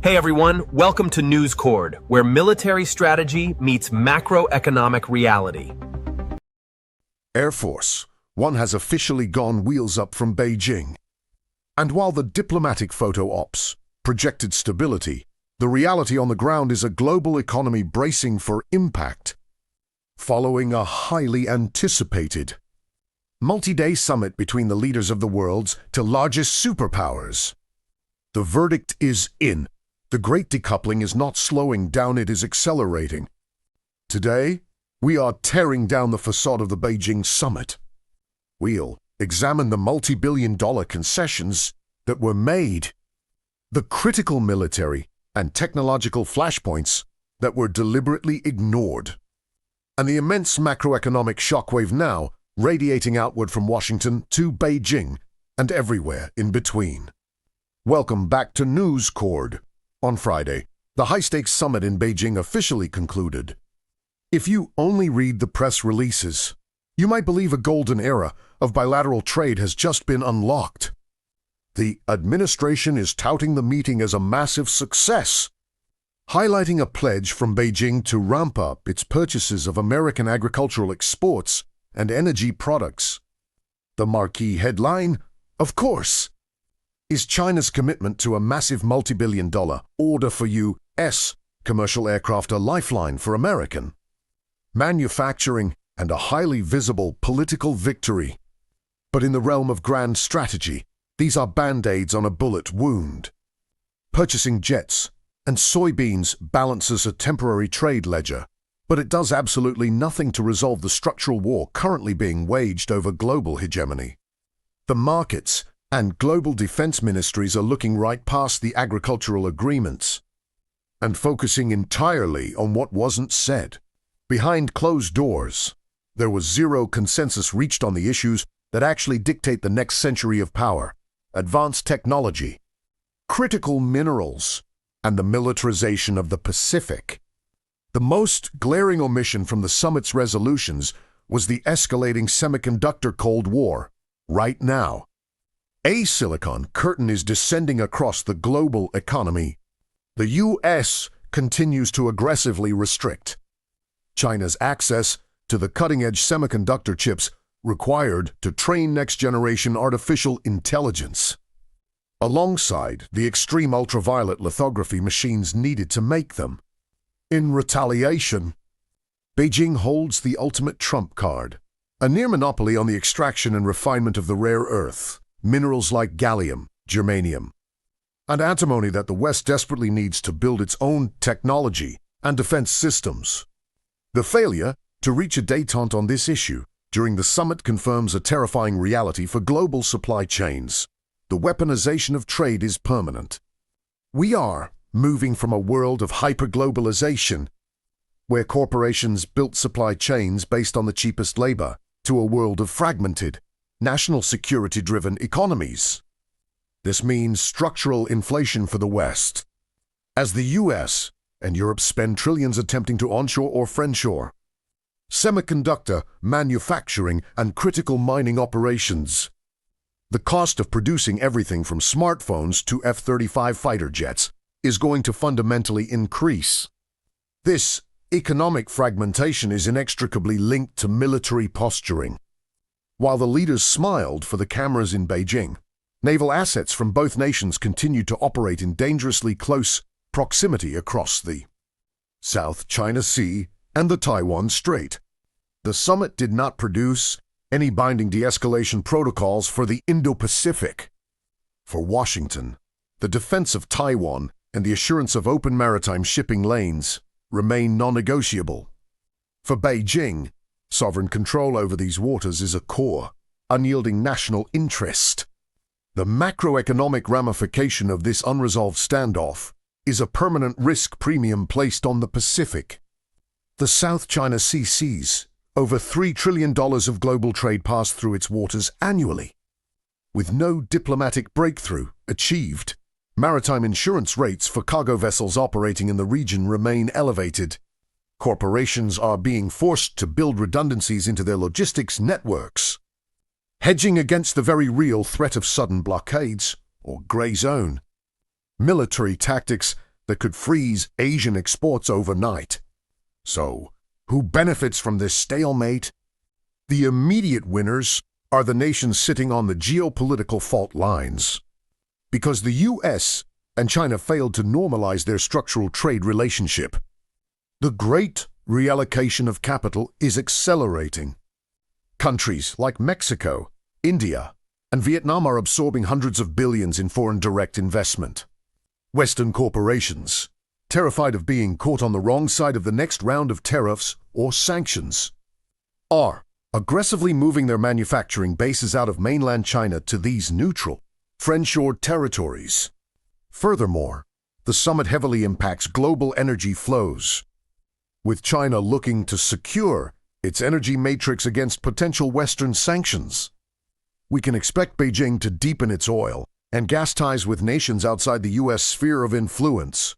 Hey everyone, welcome to News Chord, where military strategy meets macroeconomic reality. Air Force One has officially gone wheels up from Beijing. And while the diplomatic photo ops projected stability, the reality on the ground is a global economy bracing for impact, following a highly anticipated multi-day summit between the leaders of the world's two largest superpowers. The verdict is in. The great decoupling is not slowing down, it is accelerating. Today, we are tearing down the facade of the Beijing summit. We'll examine the multi-billion-dollar concessions that were made, the critical military and technological flashpoints that were deliberately ignored, and the immense macroeconomic shockwave now radiating outward from Washington to Beijing and everywhere in between. Welcome back to News Chord. On Friday, the high-stakes summit in Beijing officially concluded. If you only read the press releases, you might believe a golden era of bilateral trade has just been unlocked. The administration is touting the meeting as a massive success, highlighting a pledge from Beijing to ramp up its purchases of American agricultural exports and energy products. The marquee headline, of course, is China's commitment to a massive multi-billion-dollar order for U.S. commercial aircraft, a lifeline for American manufacturing and a highly visible political victory. But in the realm of grand strategy, these are band-aids on a bullet wound. Purchasing jets and soybeans balances a temporary trade ledger, but it does absolutely nothing to resolve the structural war currently being waged over global hegemony. The markets and global defense ministries are looking right past the agricultural agreements and focusing entirely on what wasn't said. Behind closed doors, there was zero consensus reached on the issues that actually dictate the next century of power: advanced technology, critical minerals, and the militarization of the Pacific. The most glaring omission from the summit's resolutions was the escalating Semiconductor Cold War. Right now, a silicon curtain is descending across the global economy. The U.S. continues to aggressively restrict China's access to the cutting-edge semiconductor chips required to train next-generation artificial intelligence, alongside the extreme ultraviolet lithography machines needed to make them. In retaliation, Beijing holds the ultimate trump card, a near monopoly on the extraction and refinement of the rare earth minerals like gallium, germanium, and antimony that the West desperately needs to build its own technology and defense systems. The failure to reach a détente on this issue during the summit confirms a terrifying reality for global supply chains. The weaponization of trade is permanent. We are moving from a world of hyper-globalization, where corporations built supply chains based on the cheapest labor, to a world of fragmented, national security-driven economies. This means structural inflation for the West, as the U.S. and Europe spend trillions attempting to onshore or friendshore semiconductor manufacturing and critical mining operations. The cost of producing everything from smartphones to F-35 fighter jets is going to fundamentally increase. This economic fragmentation is inextricably linked to military posturing. While the leaders smiled for the cameras in Beijing, naval assets from both nations continued to operate in dangerously close proximity across the South China Sea and the Taiwan Strait. The summit did not produce any binding de-escalation protocols for the Indo-Pacific. For Washington, the defense of Taiwan and the assurance of open maritime shipping lanes remain non-negotiable. For Beijing, sovereign control over these waters is a core, unyielding national interest. The macroeconomic ramification of this unresolved standoff is a permanent risk premium placed on the Pacific. The South China Sea sees over $3 trillion of global trade pass through its waters annually. With no diplomatic breakthrough achieved, maritime insurance rates for cargo vessels operating in the region remain elevated. Corporations are being forced to build redundancies into their logistics networks, hedging against the very real threat of sudden blockades or gray zone. Military tactics that could freeze Asian exports overnight. So, who benefits from this stalemate? The immediate winners are the nations sitting on the geopolitical fault lines. Because the US and China failed to normalize their structural trade relationship. The great reallocation of capital is accelerating. Countries like Mexico, India, and Vietnam are absorbing hundreds of billions in foreign direct investment. Western corporations, terrified of being caught on the wrong side of the next round of tariffs or sanctions, are aggressively moving their manufacturing bases out of mainland China to these neutral, friendshored territories. Furthermore, the summit heavily impacts global energy flows, with China looking to secure its energy matrix against potential Western sanctions. We can expect Beijing to deepen its oil and gas ties with nations outside the U.S. sphere of influence.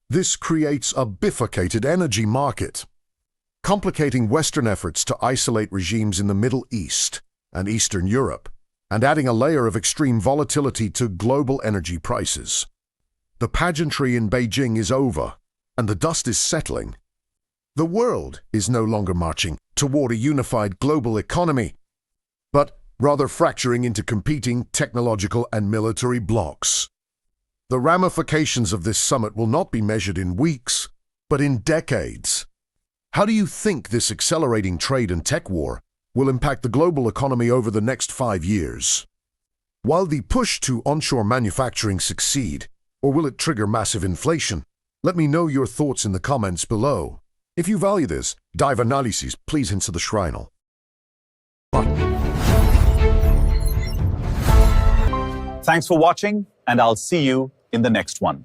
This creates a bifurcated energy market, complicating Western efforts to isolate regimes in the Middle East and Eastern Europe, and adding a layer of extreme volatility to global energy prices. The pageantry in Beijing is over, and the dust is settling. The world is no longer marching toward a unified global economy, but rather fracturing into competing technological and military blocs. The ramifications of this summit will not be measured in weeks, but in decades. How do you think this accelerating trade and tech war will impact the global economy over the next 5 years? Will the push to onshore manufacturing succeed, or will it trigger massive inflation? Let me know your thoughts in the comments below. If you value this dive analysis, please hit the shrine button. Thanks for watching, and I'll see you in the next one.